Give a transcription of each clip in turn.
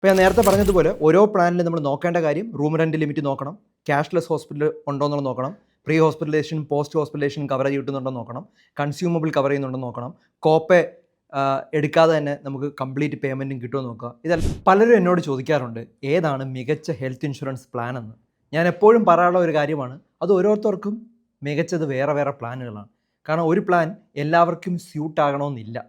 ഇപ്പോൾ ഞാൻ നേരത്തെ പറഞ്ഞതുപോലെ ഓരോ പ്ലാനിലും നമ്മൾ നോക്കേണ്ട കാര്യം റൂം റെൻറ്റ് ലിമിറ്റ് നോക്കണം, ക്യാഷ്ലെസ് ഹോസ്പിറ്റൽ ഉണ്ടോ എന്നുള്ളത് നോക്കണം, pre hospitalisation post hospitalisation coverage കിട്ടുന്നുണ്ടോ നോക്കണം, കൺസ്യൂമബിൾ കവർ ചെയ്യുന്നുണ്ടോ നോക്കണം, കോപ്പേ എടുക്കാതെ തന്നെ നമുക്ക് കംപ്ലീറ്റ് പേയ്മെൻറ്റും കിട്ടുമോ നോക്കുക. ഇതെല്ലാം പലരും എന്നോട് ചോദിക്കാറുണ്ട് ഏതാണ് മികച്ച ഹെൽത്ത് ഇൻഷുറൻസ് പ്ലാൻ എന്ന്. ഞാൻ എപ്പോഴും പറയാനുള്ള ഒരു കാര്യമാണ്, അത് ഓരോരുത്തർക്കും മികച്ചത് വേറെ വേറെ പ്ലാനുകളാണ്. കാരണം ഒരു പ്ലാൻ എല്ലാവർക്കും സ്യൂട്ട് ആകണമെന്നില്ല.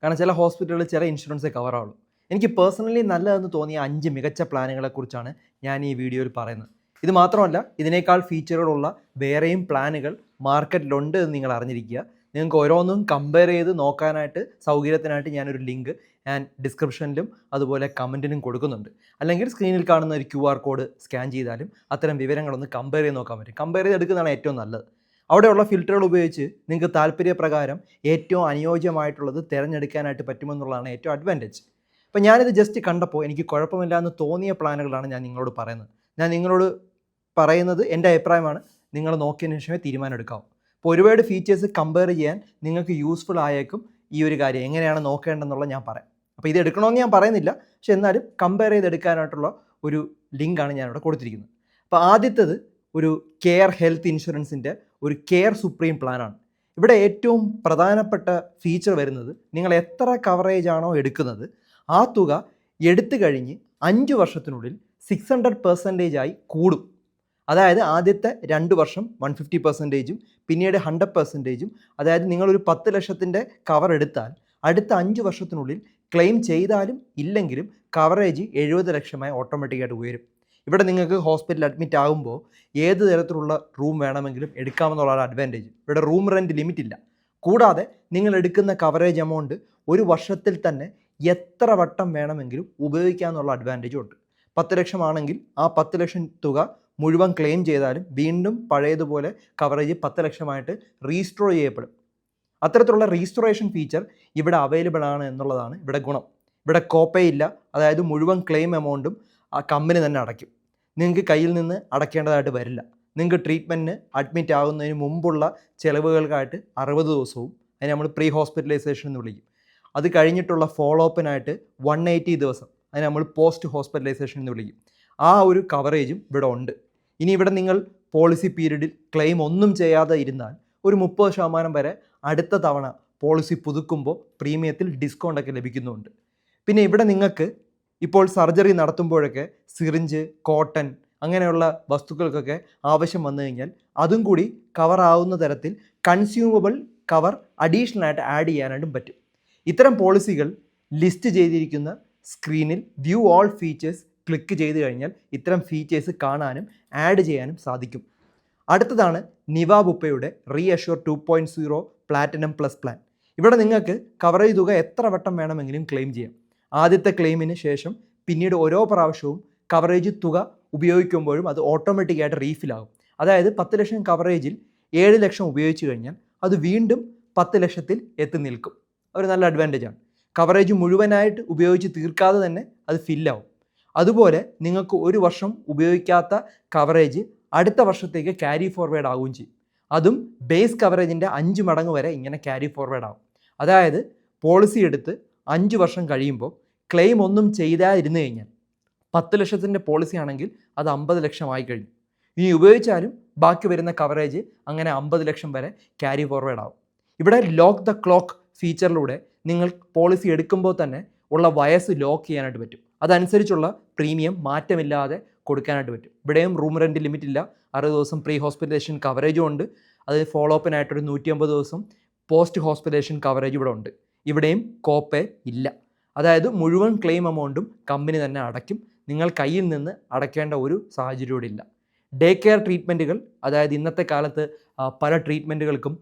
കാരണം ചില ഹോസ്പിറ്റലുകളിൽ ചില ഇൻഷുറൻസേ കവറാവുള്ളൂ. എനിക്ക് പേഴ്സണലി നല്ലതെന്ന് തോന്നിയ 5 മികച്ച പ്ലാനുകളെക്കുറിച്ചാണ് ഞാൻ ഈ വീഡിയോയിൽ പറയുന്നത്. ഇത് മാത്രമല്ല, ഇതിനേക്കാൾ ഫീച്ചറുകളുള്ള വേറെയും പ്ലാനുകൾ മാർക്കറ്റിലുണ്ട് എന്ന് നിങ്ങൾ അറിഞ്ഞിരിക്കുക. നിങ്ങൾക്ക് ഓരോന്നും കമ്പയർ ചെയ്ത് നോക്കാനായിട്ട് സൗകര്യത്തിനായിട്ട് ഞാനൊരു ലിങ്ക് ഞാൻ ഡിസ്ക്രിപ്ഷനിലും അതുപോലെ കമൻറ്റിനും കൊടുക്കുന്നുണ്ട്. അല്ലെങ്കിൽ സ്ക്രീനിൽ കാണുന്ന ഒരു QR കോഡ് സ്കാൻ ചെയ്താലും അത്തരം വിവരങ്ങളൊന്ന് കമ്പയർ ചെയ്ത് നോക്കാൻ പറ്റും. കമ്പയർ ചെയ്ത് എടുക്കുന്നതാണ് ഏറ്റവും നല്ലത്. അവിടെയുള്ള ഫിൽറ്ററുകൾ ഉപയോഗിച്ച് നിങ്ങൾക്ക് താല്പര്യപ്രകാരം ഏറ്റവും അനുയോജ്യമായിട്ടുള്ളത് തിരഞ്ഞെടുക്കാനായിട്ട് പറ്റുമെന്നുള്ളതാണ് ഏറ്റവും അഡ്വാൻറ്റേജ്. അപ്പോൾ ഞാനിത് ജസ്റ്റ് കണ്ടപ്പോൾ എനിക്ക് കുഴപ്പമില്ല എന്ന് തോന്നിയ പ്ലാനുകളാണ് ഞാൻ നിങ്ങളോട് പറയുന്നത്. ഞാൻ നിങ്ങളോട് പറയുന്നത് എൻ്റെ അഭിപ്രായമാണ്, നിങ്ങൾ നോക്കിയതിന് ശേഷമേ തീരുമാനം എടുക്കാവൂ. അപ്പോൾ ഒരുപാട് ഫീച്ചേഴ്സ് കമ്പയർ ചെയ്യാൻ നിങ്ങൾക്ക് യൂസ്ഫുൾ ആയേക്കും ഈ ഒരു കാര്യം എങ്ങനെയാണ് നോക്കേണ്ടതെന്നുള്ളത് ഞാൻ പറയാം. അപ്പോൾ ഇത് എടുക്കണമെന്ന് ഞാൻ പറയുന്നില്ല, പക്ഷെ എന്നാലും കമ്പയർ ചെയ്തെടുക്കാനായിട്ടുള്ള ഒരു ലിങ്കാണ് ഞാനിവിടെ കൊടുത്തിരിക്കുന്നത്. അപ്പോൾ ആദ്യത്തേത് ഒരു കെയർ ഹെൽത്ത് ഇൻഷുറൻസിൻ്റെ ഒരു കെയർ സുപ്രീം പ്ലാനാണ്. ഇവിടെ ഏറ്റവും പ്രധാനപ്പെട്ട ഫീച്ചർ വരുന്നത്, നിങ്ങൾ എത്ര കവറേജ് ആണോ എടുക്കുന്നത് ആ തുക എടുത്തു കഴിഞ്ഞ് 5 വർഷത്തിനുള്ളിൽ 600% കൂടും. അതായത് ആദ്യത്തെ 2 വർഷം 150%, പിന്നീട് 100%. അതായത് നിങ്ങളൊരു 10 ലക്ഷത്തിൻ്റെ കവർ എടുത്താൽ അടുത്ത 5 വർഷത്തിനുള്ളിൽ ക്ലെയിം ചെയ്താലും ഇല്ലെങ്കിലും കവറേജ് 70 ലക്ഷമായി ഓട്ടോമാറ്റിക്കായിട്ട് ഉയരും. ഇവിടെ നിങ്ങൾക്ക് ഹോസ്പിറ്റലിൽ അഡ്മിറ്റ് ആകുമ്പോൾ ഏത് തരത്തിലുള്ള റൂം വേണമെങ്കിലും എടുക്കാമെന്നുള്ള അഡ്വാൻറ്റേജ്. ഇവിടെ റൂം റെൻറ്റ് ലിമിറ്റ് ഇല്ല. കൂടാതെ നിങ്ങൾ എടുക്കുന്ന കവറേജ് എമൗണ്ട് ഒരു വർഷത്തിൽ തന്നെ എത്ര വട്ടം വേണമെങ്കിലും ഉപയോഗിക്കാമെന്നുള്ള അഡ്വാൻറ്റേജും ഉണ്ട്. 10 ലക്ഷമാണെങ്കിൽ ആ 10 ലക്ഷം തുക മുഴുവൻ ക്ലെയിം ചെയ്താലും വീണ്ടും പഴയതുപോലെ കവറേജ് 10 ലക്ഷമായിട്ട് റീസ്റ്റോർ ചെയ്യപ്പെടും. അത്തരത്തിലുള്ള റീസ്റ്റോറേഷൻ ഫീച്ചർ ഇവിടെ അവൈലബിൾ ആണ് എന്നുള്ളതാണ് ഇവിടെ ഗുണം. ഇവിടെ കോപ്പേ ഇല്ല, അതായത് മുഴുവൻ ക്ലെയിം എമൗണ്ടും ആ കമ്പനി തന്നെ അടയ്ക്കും. നിങ്ങൾക്ക് കയ്യിൽ നിന്ന് അടയ്ക്കേണ്ടതായിട്ട് വരില്ല. നിങ്ങൾക്ക് ട്രീറ്റ്മെൻറ്റിന് അഡ്മിറ്റ് ആകുന്നതിന് മുമ്പുള്ള ചിലവുകൾക്കായിട്ട് 60 ദിവസവും, അതിന് നമ്മൾ പ്രീ ഹോസ്പിറ്റലൈസേഷൻ എന്ന് വിളിക്കും. അത് കഴിഞ്ഞിട്ടുള്ള ഫോളോ അപ്പിനായിട്ട് 180 ദിവസം, അതിന് നമ്മൾ പോസ്റ്റ് ഹോസ്പിറ്റലൈസേഷൻ എന്ന് വിളിക്കും. ആ ഒരു കവറേജും ഇവിടെ ഉണ്ട്. ഇനി ഇവിടെ നിങ്ങൾ പോളിസി പീരീഡിൽ ക്ലെയിം ഒന്നും ചെയ്യാതെ ഇരുന്നാൽ ഒരു 30% വരെ അടുത്ത തവണ പോളിസി പുതുക്കുമ്പോൾ പ്രീമിയത്തിൽ ഡിസ്കൗണ്ടൊക്കെ ലഭിക്കുന്നുണ്ട്. പിന്നെ ഇവിടെ നിങ്ങൾക്ക് ഇപ്പോൾ സർജറി നടത്തുമ്പോഴൊക്കെ സിറിഞ്ച്, കോട്ടൺ അങ്ങനെയുള്ള വസ്തുക്കൾക്കൊക്കെ ആവശ്യം വന്നു കഴിഞ്ഞാൽ അതും കൂടി കവർ ആവുന്ന തരത്തിൽ കൺസ്യൂമബിൾ കവർ അഡീഷണലായിട്ട് ആഡ് ചെയ്യാനായിട്ടും പറ്റും. ഇത്തരം പോളിസികൾ ലിസ്റ്റ് ചെയ്തിരിക്കുന്ന സ്ക്രീനിൽ വ്യൂ ഓൾ ഫീച്ചേഴ്സ് ക്ലിക്ക് ചെയ്ത് കഴിഞ്ഞാൽ ഇത്തരം ഫീച്ചേഴ്സ് കാണാനും ആഡ് ചെയ്യാനും സാധിക്കും. അടുത്തതാണ് നിവാബുപ്പയുടെ റീഅഷ്യൂർ 2.0 പ്ലാറ്റിനം പ്ലസ് പ്ലാൻ. ഇവിടെ നിങ്ങൾക്ക് കവറേജ് തുക എത്ര വട്ടം വേണമെങ്കിലും ക്ലെയിം ചെയ്യാം. ആദ്യത്തെ ക്ലെയിമിന് ശേഷം പിന്നീട് ഓരോ പ്രാവശ്യവും കവറേജ് തുക ഉപയോഗിക്കുമ്പോഴും അത് ഓട്ടോമാറ്റിക്കായിട്ട് റീഫിലാകും. അതായത് 10 ലക്ഷം കവറേജിൽ 7 ലക്ഷം ഉപയോഗിച്ച് കഴിഞ്ഞാൽ അത് വീണ്ടും 10 ലക്ഷത്തിൽ എത്തി നിൽക്കും. ഒരു നല്ല അഡ്വാൻറ്റേജാണ്. കവറേജ് മുഴുവനായിട്ട് ഉപയോഗിച്ച് തീർക്കാതെ തന്നെ അത് ഫില്ലാവും. അതുപോലെ നിങ്ങൾക്ക് ഒരു വർഷം ഉപയോഗിക്കാത്ത കവറേജ് അടുത്ത വർഷത്തേക്ക് ക്യാരി ഫോർവേഡ് ആവുകയും ചെയ്യും. അതും ബേസ് കവറേജിൻ്റെ 5 മടങ്ങ് വരെ ഇങ്ങനെ ക്യാരി ഫോർവേഡ് ആവും. അതായത് പോളിസി എടുത്ത് 5 വർഷം കഴിയുമ്പോൾ ക്ലെയിം ഒന്നും ചെയ്താതിരുന്നു കഴിഞ്ഞാൽ 10 ലക്ഷത്തിൻ്റെ പോളിസി ആണെങ്കിൽ അത് 50 ലക്ഷമായി കഴിഞ്ഞു. ഇനി ഉപയോഗിച്ചാലും ബാക്കി വരുന്ന കവറേജ് അങ്ങനെ 50 ലക്ഷം വരെ ക്യാരി ഫോർവേഡ് ആവും. ഇവിടെ ലോക്ക് ദ ക്ലോക്ക് ഫീച്ചറിലൂടെ നിങ്ങൾ പോളിസി എടുക്കുമ്പോൾ തന്നെ ഉള്ള വയസ്സ് ലോക്ക് ചെയ്യാനായിട്ട് പറ്റും. അതനുസരിച്ചുള്ള പ്രീമിയം മാറ്റമില്ലാതെ കൊടുക്കാനായിട്ട് പറ്റും. ഇവിടെയും റൂം റെൻറ്റ് ലിമിറ്റ് ഇല്ല. 60 ദിവസം പ്രീ ഹോസ്പിറ്റലൈസേഷൻ കവറേജും ഉണ്ട്. അത് ഫോളോ അപ്പിനായിട്ടൊരു 150 ദിവസം പോസ്റ്റ് ഹോസ്പിറ്റലൈസേഷൻ കവറേജ് ഇവിടെ ഉണ്ട്. ഇവിടെയും കോപ്പേ ഇല്ല. അതായത് മുഴുവൻ ക്ലെയിം എമൗണ്ടും കമ്പനി തന്നെ അടയ്ക്കും. നിങ്ങൾ കയ്യിൽ നിന്ന് അടയ്ക്കേണ്ട ഒരു സാഹചര്യം ഇവിടെ ഇല്ല. ഡേ കെയർ ട്രീറ്റ്മെൻറ്റുകൾ, അതായത് ഇന്നത്തെ കാലത്ത് പല ട്രീറ്റ്മെൻറ്റുകൾക്കും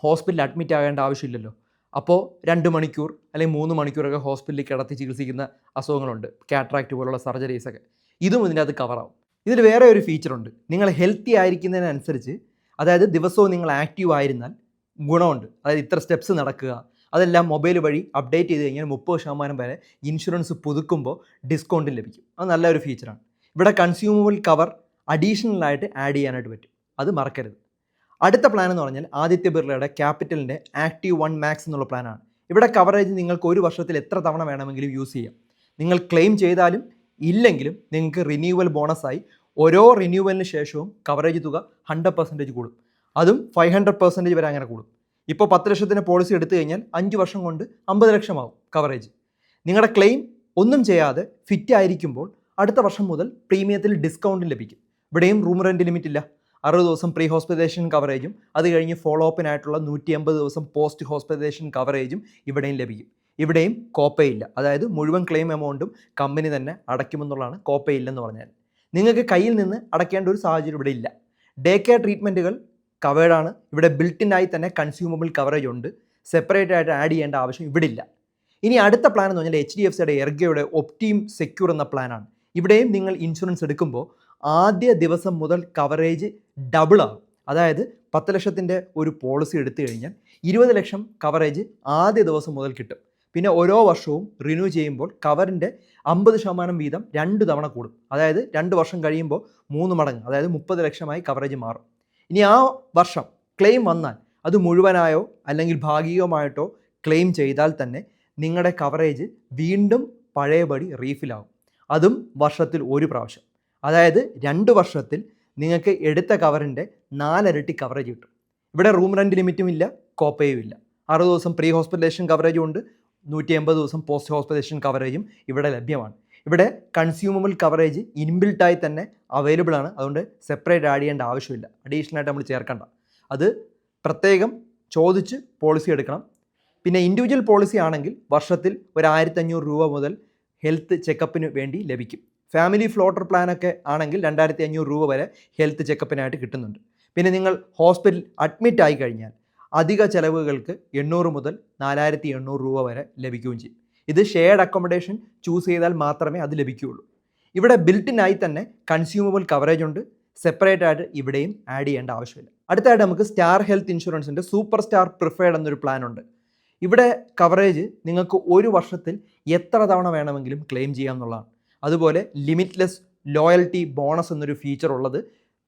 ഹോസ്പിറ്റലിൽ അഡ്മിറ്റ് ആകേണ്ട ആവശ്യമില്ലല്ലോ. അപ്പോൾ 2 മണിക്കൂർ അല്ലെങ്കിൽ 3 മണിക്കൂറൊക്കെ ഹോസ്പിറ്റലിൽ കിടത്തി ചികിത്സിക്കുന്ന അസുഖങ്ങളുണ്ട്, കാറ്ററാക്റ്റ് പോലുള്ള സർജറീസൊക്കെ. ഇതും ഇതിനകത്ത് കവറാവും. ഇതിൽ വേറെ ഒരു ഫീച്ചറുണ്ട്. നിങ്ങൾ ഹെൽത്തി ആയിരിക്കുന്നതിനനുസരിച്ച്, അതായത് ദിവസവും നിങ്ങൾ ആക്റ്റീവ് ആയിരുന്നാൽ ഗുണമുണ്ട്. അതായത് ഇത്ര സ്റ്റെപ്സ് നടക്കുക, അതെല്ലാം മൊബൈൽ വഴി അപ്ഡേറ്റ് ചെയ്ത് കഴിഞ്ഞാൽ 30% വരെ ഇൻഷുറൻസ് പുതുക്കുമ്പോൾ ഡിസ്കൗണ്ട് ലഭിക്കും. അത് നല്ലൊരു ഫീച്ചറാണ്. ഇവിടെ കൺസ്യൂമബിൾ കവർ അഡീഷണലായിട്ട് ആഡ് ചെയ്യാനായിട്ട് പറ്റും. അത് മറക്കരുത്. അടുത്ത പ്ലാൻ എന്ന് പറഞ്ഞാൽ ആദിത്യ ബിർളയുടെ ക്യാപിറ്റലിൻ്റെ ആക്റ്റീവ് 1 മാക്സ് എന്നുള്ള പ്ലാനാണ്. ഇവിടെ കവറേജ് നിങ്ങൾക്ക് ഒരു വർഷത്തിൽ എത്ര തവണ വേണമെങ്കിലും യൂസ് ചെയ്യാം. നിങ്ങൾ ക്ലെയിം ചെയ്താലും ഇല്ലെങ്കിലും നിങ്ങൾക്ക് റിന്യൂവൽ ബോണസായി ഓരോ റിന്യൂവലിന് ശേഷവും കവറേജ് തുക 100% കൂടും. അതും 500% വരെ അങ്ങനെ കൂടും. ഇപ്പോൾ 10 ലക്ഷത്തിൻ്റെ പോളിസി എടുത്തു കഴിഞ്ഞാൽ 5 വർഷം കൊണ്ട് 50 ലക്ഷമാവും കവറേജ്. നിങ്ങളുടെ ക്ലെയിം ഒന്നും ചെയ്യാതെ ഫിറ്റ് ആയിരിക്കുമ്പോൾ അടുത്ത വർഷം മുതൽ പ്രീമിയത്തിൽ ഡിസ്കൗണ്ട് ലഭിക്കും. ഇവിടെയും റൂം റെൻറ്റ് ലിമിറ്റ് ഇല്ല. 60 ദിവസം പ്രീ ഹോസ്പിറ്റലൈസേഷൻ കവറേജും അത് കഴിഞ്ഞ് ഫോളോ അപ്പിനായിട്ടുള്ള 180 ദിവസം പോസ്റ്റ് ഹോസ്പിറ്റലൈസേഷൻ കവറേജും ഇവിടെയും ലഭിക്കും. ഇവിടെയും കോപ്പയില്ല. അതായത് മുഴുവൻ ക്ലെയിം എമൗണ്ടും കമ്പനി തന്നെ അടയ്ക്കുമെന്നുള്ളതാണ് കോപ്പയില്ലെന്ന് പറഞ്ഞാൽ. നിങ്ങൾക്ക് കയ്യിൽ നിന്ന് അടയ്ക്കേണ്ട ഒരു സാഹചര്യം ഇവിടെ ഇല്ല. ഡേ കെയർ ട്രീറ്റ്മെൻറ്റുകൾ കവേർഡാണ്. ഇവിടെ ബിൽറ്റിനായി തന്നെ കൺസ്യൂമബിൾ കവറേജ് ഉണ്ട്. സെപ്പറേറ്റ് ആയിട്ട് ആഡ് ചെയ്യേണ്ട ആവശ്യം ഇവിടെ ഇല്ല. ഇനി അടുത്ത പ്ലാൻ എന്ന് പറഞ്ഞാൽ HDFCയുടെ എർഗയുടെ ഒപ്റ്റീം സെക്യൂർ എന്ന പ്ലാനാണ്. ഇവിടെയും നിങ്ങൾ ഇൻഷുറൻസ് എടുക്കുമ്പോൾ ആദ്യ ദിവസം മുതൽ കവറേജ് ഡബിൾ ആകും. അതായത് 10 ലക്ഷത്തിൻ്റെ ഒരു പോളിസി എടുത്തു കഴിഞ്ഞാൽ 20 ലക്ഷം കവറേജ് ആദ്യ ദിവസം മുതൽ കിട്ടും. പിന്നെ ഓരോ വർഷവും റിന്യൂ ചെയ്യുമ്പോൾ കവറിൻ്റെ 50% വീതം 2 തവണ കൂടും. അതായത് 2 വർഷം കഴിയുമ്പോൾ 3 മടങ്ങ്, അതായത് 30 ലക്ഷമായി കവറേജ് മാറും. ഇനി ആ വർഷം ക്ലെയിം വന്നാൽ അത് മുഴുവനായോ അല്ലെങ്കിൽ ഭാഗികമായിട്ടോ ക്ലെയിം ചെയ്താൽ തന്നെ നിങ്ങളുടെ കവറേജ് വീണ്ടും പഴയപടി റീഫിലാവും. അതും വർഷത്തിൽ ഒരു പ്രാവശ്യം. അതായത് 2 വർഷത്തിൽ നിങ്ങൾക്ക് എടുത്ത കവറിൻ്റെ 4 ഇരട്ടി കവറേജ് കിട്ടും. ഇവിടെ റൂം റെൻറ്റ് ലിമിറ്റും ഇല്ല, കോപ്പയും ഇല്ല. 60 ദിവസം പ്രീ ഹോസ്പിറ്റലൈസേഷൻ കവറേജും ഉണ്ട്. 180 ദിവസം പോസ്റ്റ് ഹോസ്പിറ്റലൈസേഷൻ കവറേജും ഇവിടെ ലഭ്യമാണ്. ഇവിടെ കൺസ്യൂമബിൾ കവറേജ് ഇൻബിൽട്ടായി തന്നെ അവൈലബിൾ ആണ്. അതുകൊണ്ട് സെപ്പറേറ്റ് ആഡ് ചെയ്യേണ്ട ആവശ്യമില്ല. അഡീഷണൽ ആയിട്ട് നമ്മൾ ചേർക്കണ്ട. അത് പ്രത്യേകം ചോദിച്ച് പോളിസി എടുക്കണം. പിന്നെ ഇൻഡിവിജ്വൽ പോളിസി ആണെങ്കിൽ വർഷത്തിൽ ഒരു 1500 രൂപ മുതൽ ഹെൽത്ത് ചെക്കപ്പിന് വേണ്ടി ലഭിക്കും. ഫാമിലി ഫ്ലോട്ടർ പ്ലാനൊക്കെ ആണെങ്കിൽ 2500 രൂപ വരെ ഹെൽത്ത് ചെക്കപ്പിനായിട്ട് കിട്ടുന്നുണ്ട്. പിന്നെ നിങ്ങൾ ഹോസ്പിറ്റൽ അഡ്മിറ്റ് ആയി കഴിഞ്ഞാൽ അധിക ചെലവുകൾക്ക് 800 മുതൽ 4800 രൂപ വരെ ലഭിക്കുകയും ചെയ്യും. ഇത് ഷെയർഡ് അക്കോമഡേഷൻ ചൂസ് ചെയ്താൽ മാത്രമേ അത് ലഭിക്കുകയുള്ളൂ. ഇവിടെ ബിൽറ്റിനായി തന്നെ കൺസ്യൂമബിൾ കവറേജ് ഉണ്ട്. സെപ്പറേറ്റ് ആയിട്ട് ഇവിടെയും ആഡ് ചെയ്യേണ്ട ആവശ്യമില്ല. അടുത്തായിട്ട് നമുക്ക് സ്റ്റാർ ഹെൽത്ത് ഇൻഷുറൻസിൻ്റെ സൂപ്പർ സ്റ്റാർ പ്രിഫേർഡ് എന്നൊരു പ്ലാൻ ഉണ്ട്. ഇവിടെ കവറേജ് നിങ്ങൾക്ക് ഒരു വർഷത്തിൽ എത്ര തവണ വേണമെങ്കിലും ക്ലെയിം ചെയ്യാമെന്നുള്ളതാണ്. അതുപോലെ ലിമിറ്റ്ലെസ് ലോയൽറ്റി ബോണസ് എന്നൊരു ഫീച്ചർ ഉള്ളത്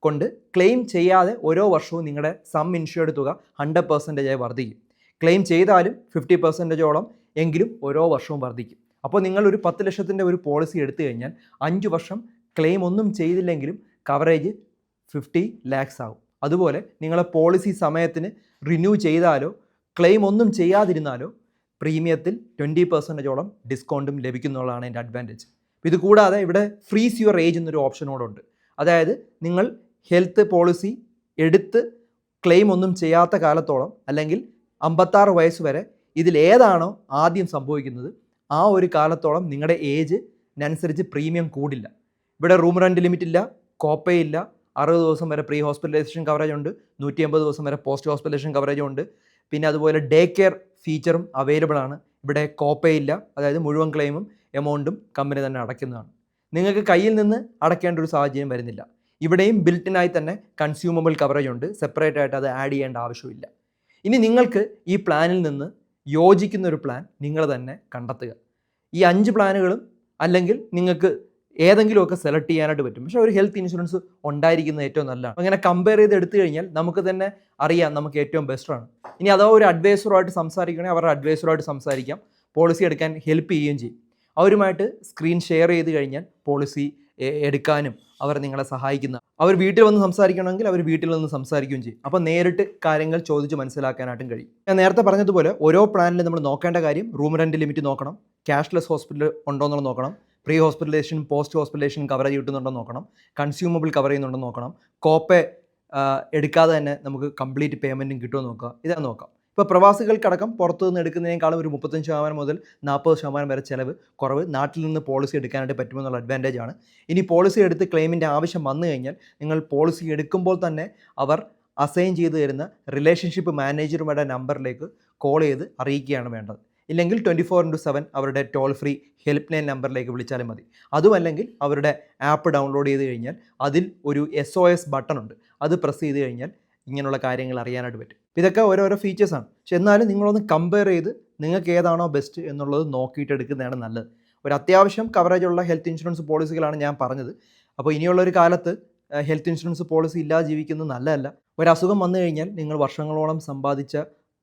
കൊണ്ട് ക്ലെയിം ചെയ്യാതെ ഓരോ വർഷവും നിങ്ങളുടെ സം ഇൻഷ്യൂർഡ് തുക 100% വർദ്ധിക്കും. ക്ലെയിം ചെയ്താലും 50%ഓളം എങ്കിലും ഓരോ വർഷവും വർദ്ധിക്കും. അപ്പോൾ നിങ്ങൾ ഒരു 10 ലക്ഷത്തിൻ്റെ ഒരു പോളിസി എടുത്തു കഴിഞ്ഞാൽ 5 വർഷം ക്ലെയിം ഒന്നും ചെയ്തില്ലെങ്കിലും കവറേജ് 50 lakhs ആകും. അതുപോലെ നിങ്ങളെ പോളിസി സമയത്തിന് ചെയ്താലോ ക്ലെയിം ഒന്നും ചെയ്യാതിരുന്നാലോ പ്രീമിയത്തിൽ 20%ഓളം ഡിസ്കൗണ്ടും ലഭിക്കുന്നുള്ളതാണ് എൻ്റെ അഡ്വാൻറ്റേജ്. ഇത് കൂടാതെ ഇവിടെ ഫ്രീസ് യുവർ ഏജ് എന്നൊരു ഓപ്ഷനോടുണ്ട്. അതായത് നിങ്ങൾ ഹെൽത്ത് പോളിസി എടുത്ത് ക്ലെയിം ഒന്നും ചെയ്യാത്ത കാലത്തോളം അല്ലെങ്കിൽ 56 വയസ്സ് വരെ ഇതിലേതാണോ ആദ്യം സംഭവിക്കുന്നത് ആ ഒരു കാലത്തോളം നിങ്ങളുടെ ഏജിനനുസരിച്ച് പ്രീമിയം കൂടില്ല. ഇവിടെ റൂം റെൻറ്റ് ലിമിറ്റ് ഇല്ല, കോപ്പയില്ല. 60 ദിവസം വരെ പ്രീ ഹോസ്പിറ്റലൈസേഷൻ കവറേജ് ഉണ്ട്. 180 ദിവസം വരെ പോസ്റ്റ് ഹോസ്പിറ്റലൈസേഷൻ കവറേജും ഉണ്ട്. പിന്നെ അതുപോലെ ഡേ കെയർ ഫീച്ചറും അവൈലബിൾ ആണ്. ഇവിടെ കോപ്പയില്ല, അതായത് മുഴുവൻ ക്ലെയിമും എമൗണ്ടും കമ്പനി തന്നെ അടയ്ക്കുന്നതാണ്. നിങ്ങൾക്ക് കയ്യിൽ നിന്ന് അടയ്ക്കേണ്ട ഒരു സാഹചര്യം വരുന്നില്ല. ഇവിടെയും ബിൽറ്റിനായി തന്നെ കൺസ്യൂമബിൾ കവറേജ് ഉണ്ട്. സെപ്പറേറ്റ് ആയിട്ട് അത് ആഡ് ചെയ്യേണ്ട ആവശ്യമില്ല. ഇനി നിങ്ങൾക്ക് ഈ പ്ലാനിൽ നിന്ന് യോജിക്കുന്ന ഒരു പ്ലാൻ നിങ്ങൾ തന്നെ കണ്ടെത്തുക. ഈ 5 പ്ലാനുകളും അല്ലെങ്കിൽ നിങ്ങൾക്ക് ഏതെങ്കിലുമൊക്കെ സെലക്ട് ചെയ്യാനായിട്ട് പറ്റും. പക്ഷേ ഒരു ഹെൽത്ത് ഇൻഷുറൻസ് ഉണ്ടായിരിക്കുന്നത് ഏറ്റവും നല്ലതാണ്. അങ്ങനെ കമ്പയർ ചെയ്ത് എടുത്തു കഴിഞ്ഞാൽ നമുക്ക് തന്നെ അറിയാം നമുക്ക് ഏറ്റവും ബെസ്റ്റാണ്. ഇനി അഥവാ ഒരു അഡ്വൈസറുമായിട്ട് സംസാരിക്കണമെങ്കിൽ അവരുടെ അഡ്വൈസറുമായിട്ട് സംസാരിക്കാം. പോളിസി എടുക്കാൻ ഹെൽപ്പ് ചെയ്യുകയും ചെയ്യും. അവരുമായിട്ട് സ്ക്രീൻ ഷെയർ ചെയ്ത് കഴിഞ്ഞാൽ പോളിസി എടുക്കാനും അവർ നിങ്ങളെ സഹായിക്കുന്ന. അവർ വീട്ടിൽ വന്ന് സംസാരിക്കണമെങ്കിൽ അവർ വീട്ടിൽ വന്ന് സംസാരിക്കുകയും ചെയ്യും. അപ്പോൾ നേരിട്ട് കാര്യങ്ങൾ ചോദിച്ച് മനസ്സിലാക്കാനായിട്ടും കഴിയും. ഞാൻ നേരത്തെ പറഞ്ഞതുപോലെ ഓരോ പ്ലാനിലും നമ്മൾ നോക്കേണ്ട കാര്യം റൂം റെൻറ്റ് ലിമിറ്റ് നോക്കണം, ക്യാഷ്ലെസ് ഹോസ്പിറ്റൽ ഉണ്ടോ എന്നുള്ളത് നോക്കണം, pre hospitalisation post hospitalisation coverage കിട്ടുന്നുണ്ടോ നോക്കണം, കൺസ്യൂമബിൾ കവർ ചെയ്യുന്നുണ്ടോ നോക്കണം, കോപ്പെ എടുക്കാതെ തന്നെ നമുക്ക് കംപ്ലീറ്റ് പേയ്മെൻറ്റും കിട്ടുമോ നോക്കുക. ഇതാണ് നോക്കാം. ഇപ്പോൾ പ്രവാസികൾക്കടക്കം പുറത്തു നിന്ന് എടുക്കുന്നതിനേക്കാളും ഒരു 35% മുതൽ 40% വരെ ചിലവ് കുറവ് നാട്ടിൽ നിന്ന് പോളിസി എടുക്കാനായിട്ട് പറ്റുമെന്നുള്ള അഡ്വാൻറ്റേജ് ആണ്. ഇനി പോളിസി എടുത്ത് ക്ലെയിമിൻ്റെ ആവശ്യം വന്നു കഴിഞ്ഞാൽ നിങ്ങൾ പോളിസി എടുക്കുമ്പോൾ തന്നെ അവർ അസൈൻ ചെയ്ത് തരുന്ന റിലേഷൻഷിപ്പ് മാനേജറുടെ നമ്പറിലേക്ക് കോൾ ചെയ്ത് അറിയിക്കുകയാണ് വേണ്ടത്. ഇല്ലെങ്കിൽ 24/7 അവരുടെ ടോൾ ഫ്രീ ഹെൽപ്പ് ലൈൻ നമ്പറിലേക്ക് വിളിച്ചാലും മതി. അതുമല്ലെങ്കിൽ അവരുടെ ആപ്പ് ഡൗൺലോഡ് ചെയ്ത് കഴിഞ്ഞാൽ അതിൽ ഒരു SOS ബട്ടൺ ഉണ്ട്. അത് പ്രസ് ചെയ്ത് കഴിഞ്ഞാൽ ഇങ്ങനെയുള്ള കാര്യങ്ങൾ അറിയാനായിട്ട് പറ്റും. ഇതൊക്കെ ഓരോരോ ഫീച്ചേഴ്സാണ്. പക്ഷെ എന്നാലും നിങ്ങളൊന്ന് കമ്പയർ ചെയ്ത് നിങ്ങൾക്ക് ഏതാണോ ബെസ്റ്റ് എന്നുള്ളത് നോക്കിയിട്ട് എടുക്കുന്നതാണ് നല്ലത്. ഒരു അത്യാവശ്യം കവറേജുള്ള ഹെൽത്ത് ഇൻഷുറൻസ് പോളിസികളാണ് ഞാൻ പറഞ്ഞത്. അപ്പോൾ ഇനിയുള്ളൊരു കാലത്ത് ഹെൽത്ത് ഇൻഷുറൻസ് പോളിസി ഇല്ലാതെ ജീവിക്കുന്നത് നല്ലതല്ല. ഒരു അസുഖം വന്നു കഴിഞ്ഞാൽ നിങ്ങൾ വർഷങ്ങളോളം സമ്പാദിച്ച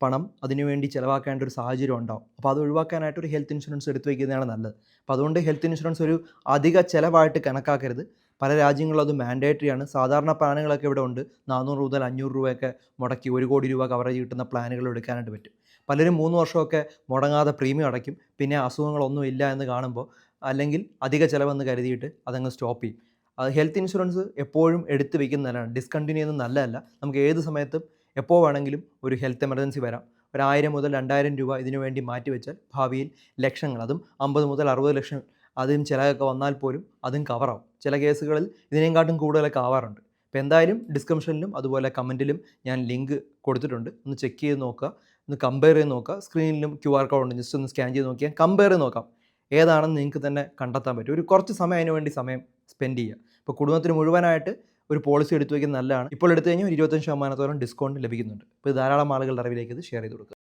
പണം അതിനുവേണ്ടി ചിലവാക്കേണ്ട ഒരു സാഹചര്യം ഉണ്ടാവും. അപ്പോൾ അത് ഒഴിവാക്കാനായിട്ട് ഒരു ഹെൽത്ത് ഇൻഷുറൻസ് എടുത്തു വയ്ക്കുന്നതാണ് നല്ലത്. അപ്പോൾ അതുകൊണ്ട് ഹെൽത്ത് ഇൻഷുറൻസ് ഒരു അധിക ചിലവായിട്ട് കണക്കാക്കരുത്. പല രാജ്യങ്ങളിലും അത് മാൻഡേറ്ററി ആണ്. സാധാരണ പ്ലാനുകളൊക്കെ ഇവിടെ ഉണ്ട്. 400 മുതൽ 500 രൂപയൊക്കെ മുടക്കി 1 കോടി രൂപ കവറേജ് കിട്ടുന്ന പ്ലാനുകൾ എടുക്കാനായിട്ട് പറ്റും. പലരും 3 വർഷമൊക്കെ മുടങ്ങാതെ പ്രീമിയം അടയ്ക്കും. പിന്നെ അസുഖങ്ങളൊന്നും ഇല്ല എന്ന് കാണുമ്പോൾ അല്ലെങ്കിൽ അധിക ചിലവെന്ന് കരുതിയിട്ട് അതങ്ങ് സ്റ്റോപ്പ് ചെയ്യും. അത് ഹെൽത്ത് ഇൻഷുറൻസ് എപ്പോഴും എടുത്ത് വയ്ക്കുന്നത് നല്ലതാണ്. ഡിസ്കണ്ടിന്യൂ ചെയ്യുന്നത് നല്ലതല്ല. നമുക്ക് ഏത് സമയത്തും എപ്പോൾ വേണമെങ്കിലും ഒരു ഹെൽത്ത് എമർജൻസി വരാം. ഒരു 1000 മുതൽ 2000 രൂപ ഇതിനു വേണ്ടി മാറ്റിവെച്ചാൽ ഭാവിയിൽ ലക്ഷങ്ങൾ, അതും 50 മുതൽ 60 ലക്ഷം അതിനും ചിലതൊക്കെ വന്നാൽ പോലും അതും കവറാവും. ചില കേസുകളിൽ ഇതിനേക്കാട്ടും കൂടുതലൊക്കെ ആവാറുണ്ട്. അപ്പോൾ എന്തായാലും ഡിസ്ക്രിപ്ഷനിലും അതുപോലെ കമൻറ്റിലും ഞാൻ ലിങ്ക് കൊടുത്തിട്ടുണ്ട്. ഒന്ന് ചെക്ക് ചെയ്ത് നോക്കുക, ഒന്ന് കമ്പയർ ചെയ്ത് നോക്കുക. സ്ക്രീനിലും QR കോഡ് ഉണ്ട്, ജസ്റ്റ് ഒന്ന് സ്കാൻ ചെയ്ത് നോക്കിയാൽ കമ്പയർ ചെയ്ത് നോക്കാം ഏതാണെന്ന് നിങ്ങൾക്ക് തന്നെ കണ്ടെത്താൻ പറ്റും. ഒരു കുറച്ച് സമയം അതിന് വേണ്ടി സ്പെൻഡ് ചെയ്യുക. ഇപ്പോൾ കുടുംബത്തിന് മുഴുവനായിട്ട് ഒരു പോളിസി എടുത്തു വയ്ക്കുന്നത് നല്ലതാണ്. ഇപ്പോൾ എടുത്തു കഴിഞ്ഞാൽ ഒരു 25% ഡിസ്കൗണ്ട് ലഭിക്കുന്നുണ്ട്. ഇപ്പോൾ ധാരാളം ആളുകളുടെ അറിവിലേക്ക് ഇത് ഷെയർ ചെയ്ത് കൊടുക്കുക.